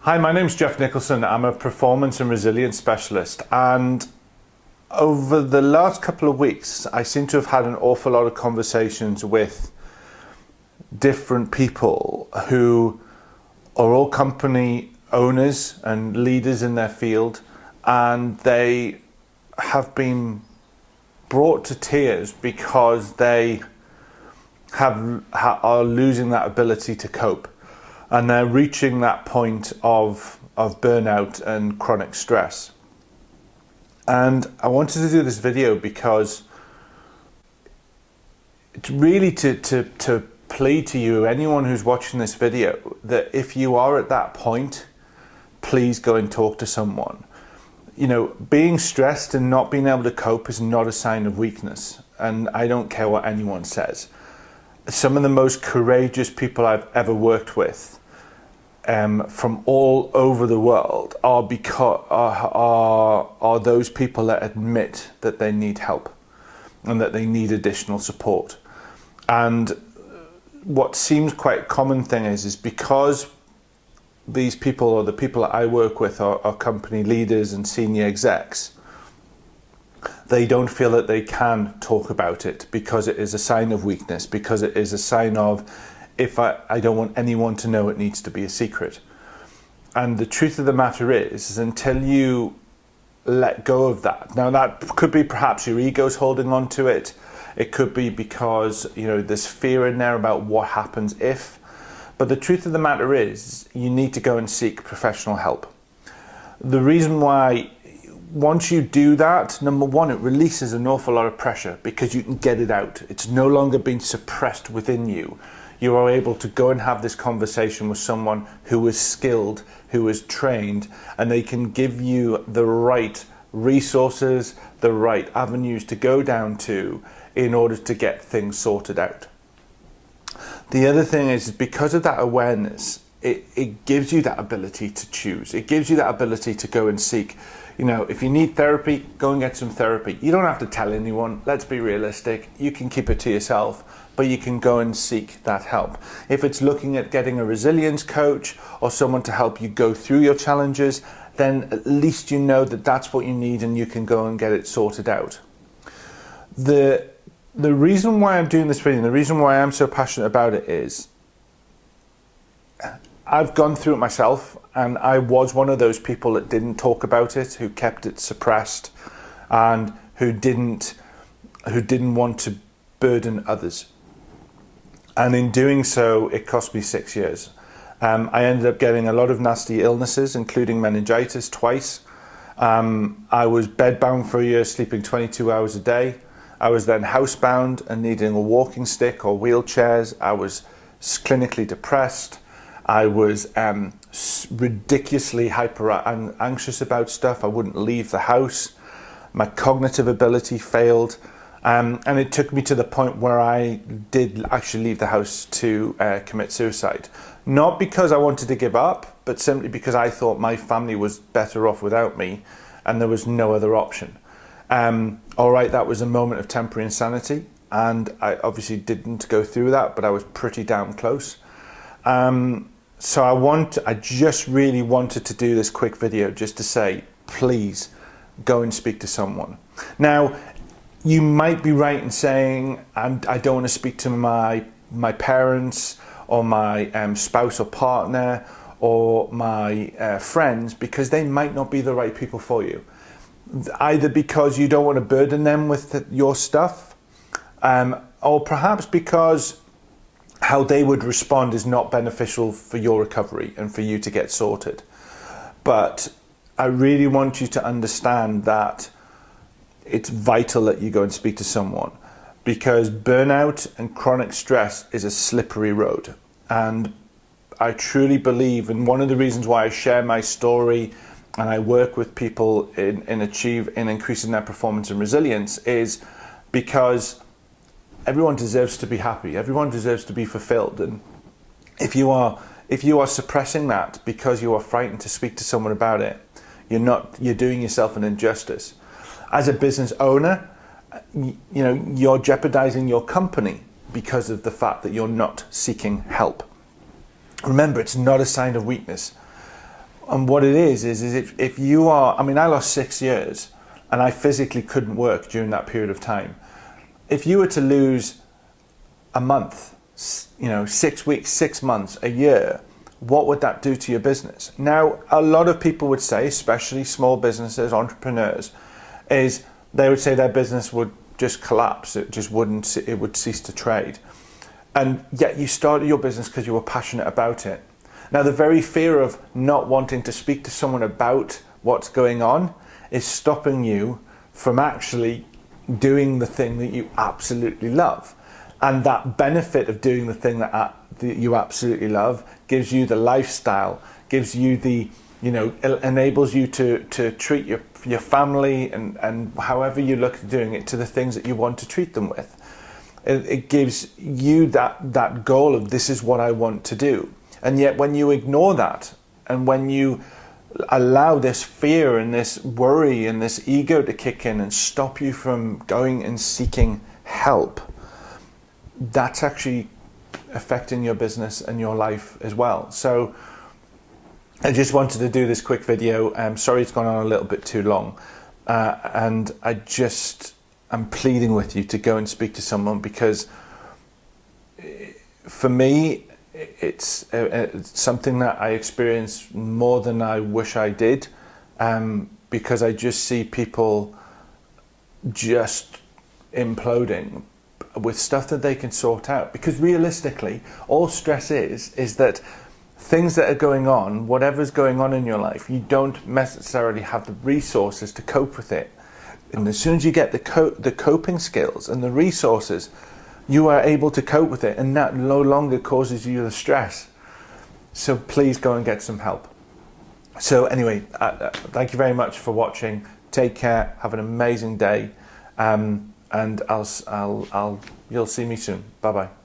Hi, my name's Jeff Nicholson. I'm a performance and resilience specialist, and over the last couple of weeks I seem to have had an awful lot of conversations with different people who are all company owners and leaders in their field, and they have been brought to tears because they are losing that ability to cope. And they're reaching that point of burnout and chronic stress. And I wanted to do this video because it's really to plead to you, anyone who's watching this video, that if you are at that point, please go and talk to someone. You know, being stressed and not being able to cope is not a sign of weakness. And I don't care what anyone says. Some of the most courageous people I've ever worked with from all over the world are those people that admit that they need help and that they need additional support. And what seems quite a common thing is because these people, or the people that I work with, are company leaders and senior execs, they don't feel that they can talk about it because it is a sign of weakness, because it is a sign of, if I don't want anyone to know, it needs to be a secret. And the truth of the matter is until you let go of that, now that could be perhaps your ego's holding on to it. It could be because, you know, there's fear in there about what happens if. But the truth of the matter is you need to go and seek professional help. The reason why, once you do that, number one, it releases an awful lot of pressure because you can get it out. It's no longer being suppressed within you. You are able to go and have this conversation with someone who is skilled, who is trained, and they can give you the right resources, the right avenues to go down to in order to get things sorted out. The other thing is, because of that awareness, it gives you that ability to choose. It gives you that ability to go and seek. You know, if you need therapy, go and get some therapy. You don't have to tell anyone. Let's be realistic. You can keep it to yourself, but you can go and seek that help. If it's looking at getting a resilience coach or someone to help you go through your challenges, then at least you know that that's what you need and you can go and get it sorted out. The reason why I'm doing this video, the reason why I'm so passionate about it is I've gone through it myself, and I was one of those people that didn't talk about it, who kept it suppressed, and who didn't want to burden others. And in doing so, it cost me 6 years. I ended up getting a lot of nasty illnesses, including meningitis twice. I was bedbound for a year, sleeping 22 hours a day. I was then housebound and needing a walking stick or wheelchairs. I was clinically depressed. I was ridiculously anxious about stuff. I wouldn't leave the house. My cognitive ability failed. And it took me to the point where I did actually leave the house to commit suicide. Not because I wanted to give up, but simply because I thought my family was better off without me and there was no other option. All right, that was a moment of temporary insanity, and I obviously didn't go through that, but I was pretty damn close. So I just really wanted to do this quick video just to say, please go and speak to someone. Now, you might be right in saying, I don't want to speak to my parents or my spouse or partner or my friends, because they might not be the right people for you. Either because you don't want to burden them with your stuff, or perhaps because how they would respond is not beneficial for your recovery and for you to get sorted. But I really want you to understand that it's vital that you go and speak to someone, because burnout and chronic stress is a slippery road. And I truly believe, and one of the reasons why I share my story and I work with people in increasing their performance and resilience, is because everyone deserves to be happy. Everyone deserves to be fulfilled. And if you are suppressing that because you are frightened to speak to someone about it, you're doing yourself an injustice. As a business owner, you're jeopardizing your company because of the fact that you're not seeking help. Remember, it's not a sign of weakness. And what it is if you are, I mean, I lost 6 years and I physically couldn't work during that period of time. If you were to lose a month, 6 weeks, 6 months, a year, what would that do to your business? Now, a lot of people would say, especially small businesses, entrepreneurs, is they would say their business would just collapse. It would cease to trade. And yet you started your business because you were passionate about it. Now, the very fear of not wanting to speak to someone about what's going on is stopping you from actually doing the thing that you absolutely love. And that benefit of doing the thing that you absolutely love gives you the lifestyle, gives you the, enables you to treat your family and however you look at doing it to the things that you want to treat them with. It gives you that goal of this is what I want to do. And yet when you ignore that and when you allow this fear and this worry and this ego to kick in and stop you from going and seeking help, that's actually affecting your business and your life as well. So I just wanted to do this quick video. I'm sorry it's gone on a little bit too long. And I'm pleading with you to go and speak to someone, because for me, it's something that I experience more than I wish I did, because I just see people just imploding with stuff that they can sort out. Because realistically, all stress is that things that are going on, whatever's going on in your life, you don't necessarily have the resources to cope with it. And as soon as you get the coping skills and the resources, you are able to cope with it, and that no longer causes you the stress. So please go and get some help. So anyway, thank you very much for watching. Take care. Have an amazing day, and you'll see me soon. Bye bye.